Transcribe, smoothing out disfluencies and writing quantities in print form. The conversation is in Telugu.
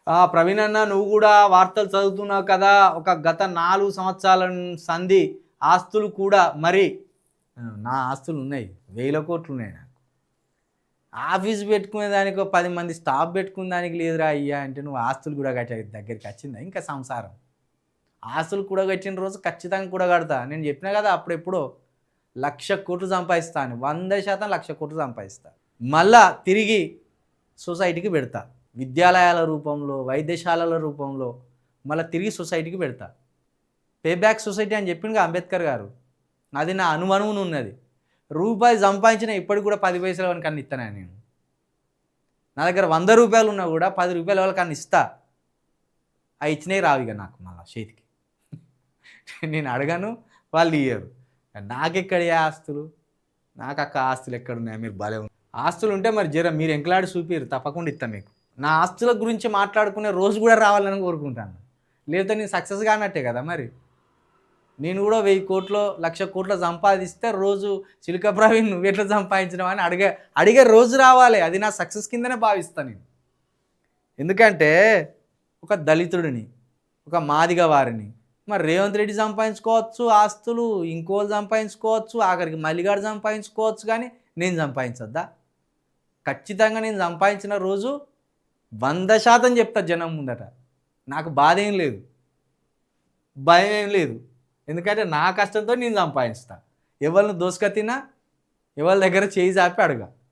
ప్రవీణ్ అన్న నువ్వు కూడా వార్తలు చదువుతున్నావు కదా, ఒక గత 4 సంవత్సరాల సంధి ఆస్తులు కూడా మరి నా ఆస్తులు ఉన్నాయి, వేల కోట్లు ఉన్నాయి నాకు. ఆఫీస్ పెట్టుకునే దానికి 10 మంది స్టాఫ్ పెట్టుకునే దానికి లేదురా అయ్యా అంటే నువ్వు ఆస్తులు కూడా కట్టే దగ్గరికి వచ్చిందా ఇంకా సంసారం? ఆస్తులు కూడా కట్టిన రోజు ఖచ్చితంగా కూడా కడతా. నేను చెప్పినా కదా అప్పుడెప్పుడో 1,00,000 కోట్లు సంపాదిస్తాను, 100% 1,00,000 కోట్లు సంపాదిస్తా. మళ్ళా తిరిగి సొసైటీకి పెడతా, విద్యాలయాల రూపంలో, వైద్యశాలల రూపంలో మళ్ళీ తిరిగి సొసైటీకి పెడతా. పే బ్యాక్ సొసైటీ అని చెప్పిండుగా అంబేద్కర్ గారు, అది నా అనుమానం ఉన్నది. రూపాయి సంపాదించిన ఇప్పటికి కూడా 10 పైసలు ఎవరికన్నా ఇస్తాను నేను. నా దగ్గర 100 రూపాయలు ఉన్నా కూడా 10 రూపాయలు ఎవరికన్నా ఇస్తా. అవి ఇచ్చినవి రావు ఇక నాకు మళ్ళీ చేతికి. నేను అడగను, వాళ్ళు ఇయ్యరు. నాకెక్కడి ఆస్తులు? నాకు అక్క ఆస్తులు ఎక్కడున్నాయి? మీరు భలే ఆస్తులు ఉంటే మరి జర మీరు ఎంకలాడి చూపిరు, తప్పకుండా ఇస్తాను మీకు. నా ఆస్తుల గురించి మాట్లాడుకునే రోజు కూడా రావాలని కోరుకుంటాను. లేకపోతే నేను సక్సెస్ కానట్టే కదా మరి. నేను కూడా 1000 కోట్లు 1,00,000 కోట్ల సంపాదిస్తే రోజు చిలుక ప్రవీణ్ నువ్వు ఎట్లా సంపాదించినావు అని అడిగే రోజు రావాలి. అది నా సక్సెస్ కిందనే భావిస్తాను నేను. ఎందుకంటే ఒక దళితుడిని, ఒక మాదిగ వారిని మరి రేవంత్ రెడ్డి సంపాదించుకోవచ్చు ఆస్తులు, ఇంకోళ్ళు సంపాదించుకోవచ్చు, ఆఖరికి మల్లిగాడు సంపాదించుకోవచ్చు, కానీ నేను సంపాదించొద్దా? ఖచ్చితంగా నేను సంపాదించిన రోజు 100% చెప్తా జనం ముందట. నాకు బాధ ఏం లేదు, భయం ఏం లేదు. ఎందుకంటే నా కష్టంతో నేను సంపాదిస్తా. ఎవరిని దోసుక తిన్నా, ఎవరి దగ్గర చేయి చాపి అడగా.